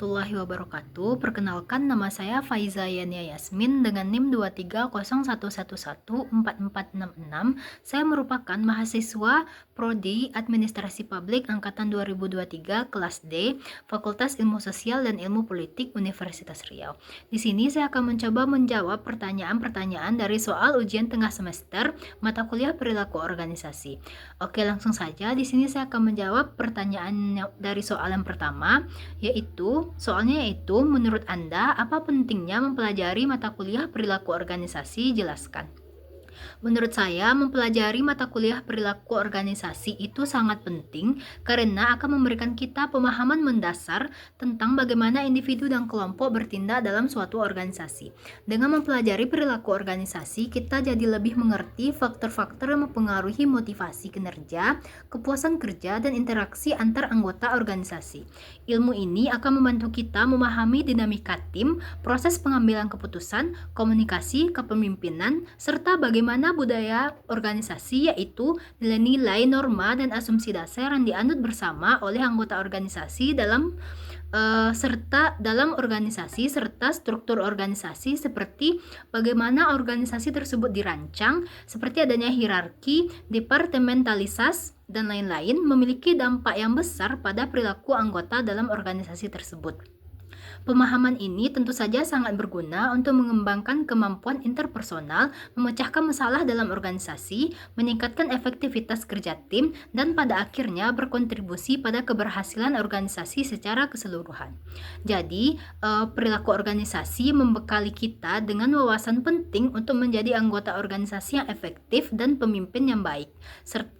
warahmatullahi wabarakatuh. Perkenalkan, nama saya Faiza Yania Yasmin dengan NIM 23011144466. Saya merupakan mahasiswa Prodi Administrasi Publik angkatan 2023 kelas D, Fakultas Ilmu Sosial dan Ilmu Politik Universitas Riau. Di sini saya akan mencoba menjawab pertanyaan-pertanyaan dari soal ujian tengah semester mata kuliah perilaku organisasi. Oke, langsung saja. Di sini saya akan menjawab pertanyaan dari soal yang pertama. Soalnya yaitu, menurut Anda, apa pentingnya mempelajari mata kuliah perilaku organisasi? Jelaskan. Menurut saya, mempelajari mata kuliah perilaku organisasi itu sangat penting karena akan memberikan kita pemahaman mendasar tentang bagaimana individu dan kelompok bertindak dalam suatu organisasi. Dengan mempelajari perilaku organisasi, kita jadi lebih mengerti faktor-faktor yang mempengaruhi motivasi kinerja, kepuasan kerja, dan interaksi antar anggota organisasi. Ilmu ini akan membantu kita memahami dinamika tim, proses pengambilan keputusan, komunikasi, kepemimpinan, serta bagaimana budaya organisasi, yaitu nilai-nilai, norma, dan asumsi dasar yang dianut bersama oleh anggota organisasi dalam organisasi serta struktur organisasi, seperti bagaimana organisasi tersebut dirancang, seperti adanya hierarki, departementalitas, dan lain-lain, memiliki dampak yang besar pada perilaku anggota dalam organisasi tersebut. Pemahaman ini tentu saja sangat berguna untuk mengembangkan kemampuan interpersonal, memecahkan masalah dalam organisasi, meningkatkan efektivitas kerja tim, dan pada akhirnya berkontribusi pada keberhasilan organisasi secara keseluruhan. Jadi, perilaku organisasi membekali kita dengan wawasan penting untuk menjadi anggota organisasi yang efektif dan pemimpin yang baik.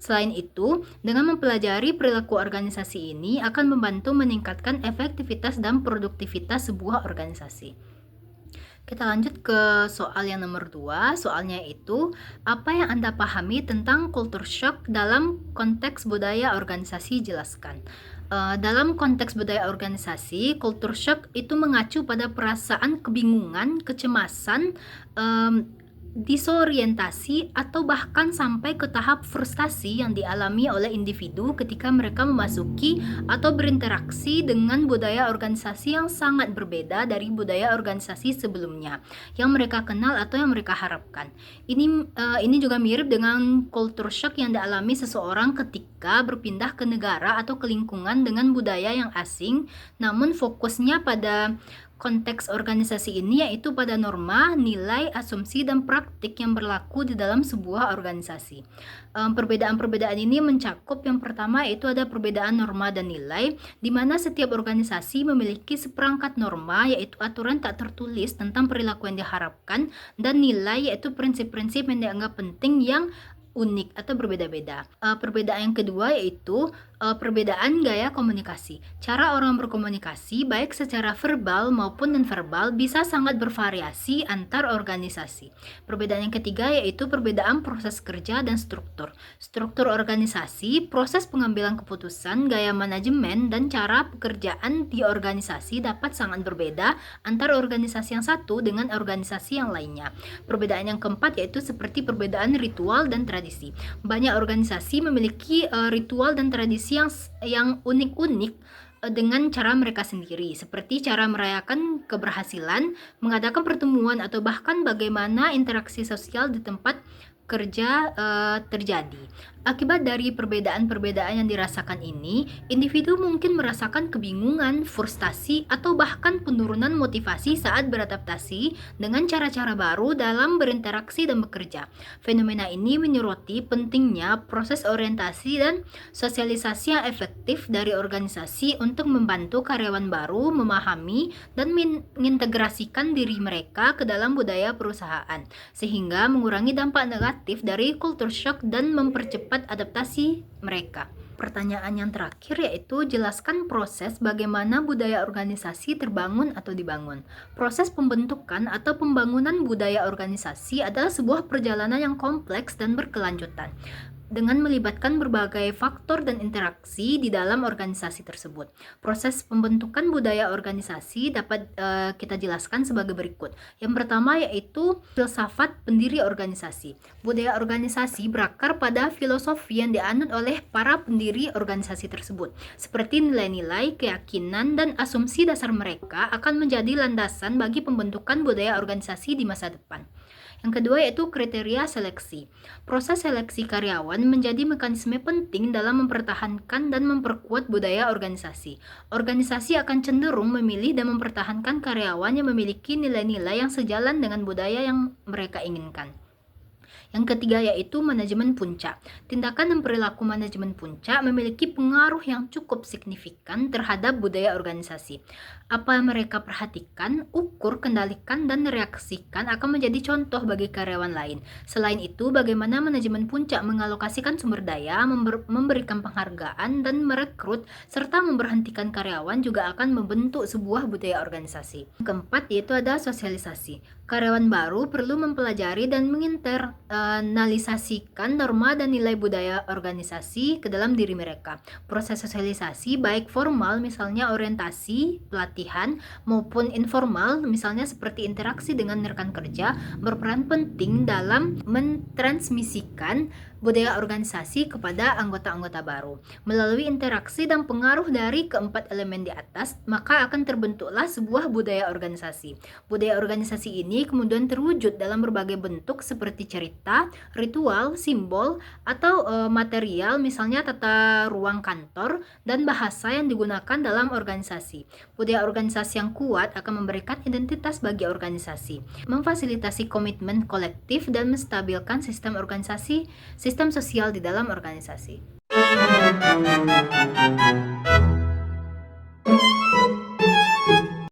Selain itu, dengan mempelajari perilaku organisasi ini akan membantu meningkatkan efektivitas dan produktivitas sebuah organisasi. Kita lanjut ke soal yang nomor 2. Soalnya itu, apa yang Anda pahami tentang culture shock dalam konteks budaya organisasi? Jelaskan. Dalam konteks budaya organisasi, culture shock itu mengacu pada perasaan kebingungan, kecemasan, disorientasi, atau bahkan sampai ke tahap frustasi yang dialami oleh individu ketika mereka memasuki atau berinteraksi dengan budaya organisasi yang sangat berbeda dari budaya organisasi sebelumnya yang mereka kenal atau yang mereka harapkan. Ini juga mirip dengan culture shock yang dialami seseorang ketika berpindah ke negara atau ke lingkungan dengan budaya yang asing, namun fokusnya pada konteks organisasi ini, yaitu pada norma, nilai, asumsi, dan praktik yang berlaku di dalam sebuah organisasi. Perbedaan-perbedaan ini mencakup, yang pertama yaitu ada perbedaan norma dan nilai, di mana setiap organisasi memiliki seperangkat norma, yaitu aturan tak tertulis tentang perilaku yang diharapkan, dan nilai yaitu prinsip-prinsip yang dianggap penting yang unik atau berbeda-beda. Perbedaan yang kedua yaitu perbedaan gaya komunikasi. Cara orang berkomunikasi, baik secara verbal maupun nonverbal, bisa sangat bervariasi antar organisasi. Perbedaan yang ketiga yaitu perbedaan proses kerja dan struktur. Struktur organisasi, proses pengambilan keputusan, gaya manajemen, dan cara pekerjaan di organisasi dapat sangat berbeda antar organisasi yang satu dengan organisasi yang lainnya. Perbedaan yang keempat yaitu seperti perbedaan ritual dan tradisi. Banyak organisasi memiliki ritual dan tradisi yang unik-unik dengan cara mereka sendiri, seperti cara merayakan keberhasilan, mengadakan pertemuan, atau bahkan bagaimana interaksi sosial di tempat kerja terjadi. Akibat dari perbedaan-perbedaan yang dirasakan ini, individu mungkin merasakan kebingungan, frustasi, atau bahkan penurunan motivasi saat beradaptasi dengan cara-cara baru dalam berinteraksi dan bekerja. Fenomena ini menyoroti pentingnya proses orientasi dan sosialisasi yang efektif dari organisasi untuk membantu karyawan baru memahami dan mengintegrasikan diri mereka ke dalam budaya perusahaan, sehingga mengurangi dampak negatif dari culture shock dan mempercepat adaptasi mereka. Pertanyaan yang terakhir yaitu, jelaskan proses bagaimana budaya organisasi terbangun atau dibangun. Proses pembentukan atau pembangunan budaya organisasi adalah sebuah perjalanan yang kompleks dan berkelanjutan. dengan melibatkan berbagai faktor dan interaksi di dalam organisasi tersebut. Proses pembentukan budaya organisasi dapat kita jelaskan sebagai berikut. Yang pertama yaitu filsafat pendiri organisasi. Budaya organisasi berakar pada filosofi yang dianut oleh para pendiri organisasi tersebut, seperti nilai-nilai, keyakinan, dan asumsi dasar mereka akan menjadi landasan bagi pembentukan budaya organisasi di masa depan. Yang kedua yaitu kriteria seleksi. Proses seleksi karyawan menjadi mekanisme penting dalam mempertahankan dan memperkuat budaya organisasi. Organisasi akan cenderung memilih dan mempertahankan karyawan yang memiliki nilai-nilai yang sejalan dengan budaya yang mereka inginkan. Yang ketiga yaitu manajemen puncak. Tindakan dan perilaku manajemen puncak memiliki pengaruh yang cukup signifikan terhadap budaya organisasi. Apa yang mereka perhatikan, ukur, kendalikan, dan reaksikan akan menjadi contoh bagi karyawan lain. Selain itu, bagaimana manajemen puncak mengalokasikan sumber daya, memberikan penghargaan, dan merekrut, serta memberhentikan karyawan juga akan membentuk sebuah budaya organisasi. Yang keempat yaitu ada sosialisasi. Karyawan baru perlu mempelajari dan menginternalisasikan norma dan nilai budaya organisasi ke dalam diri mereka. Proses sosialisasi baik formal misalnya orientasi, pelatihan, maupun informal misalnya seperti interaksi dengan rekan kerja berperan penting dalam mentransmisikan budaya organisasi kepada anggota-anggota baru. Melalui interaksi dan pengaruh dari keempat elemen di atas, maka akan terbentuklah sebuah budaya organisasi. Budaya organisasi ini kemudian terwujud dalam berbagai bentuk seperti cerita, ritual, simbol, atau material misalnya tata ruang kantor dan bahasa yang digunakan dalam organisasi. Budaya organisasi yang kuat akan memberikan identitas bagi organisasi, memfasilitasi komitmen kolektif dan menstabilkan sistem sosial di dalam organisasi.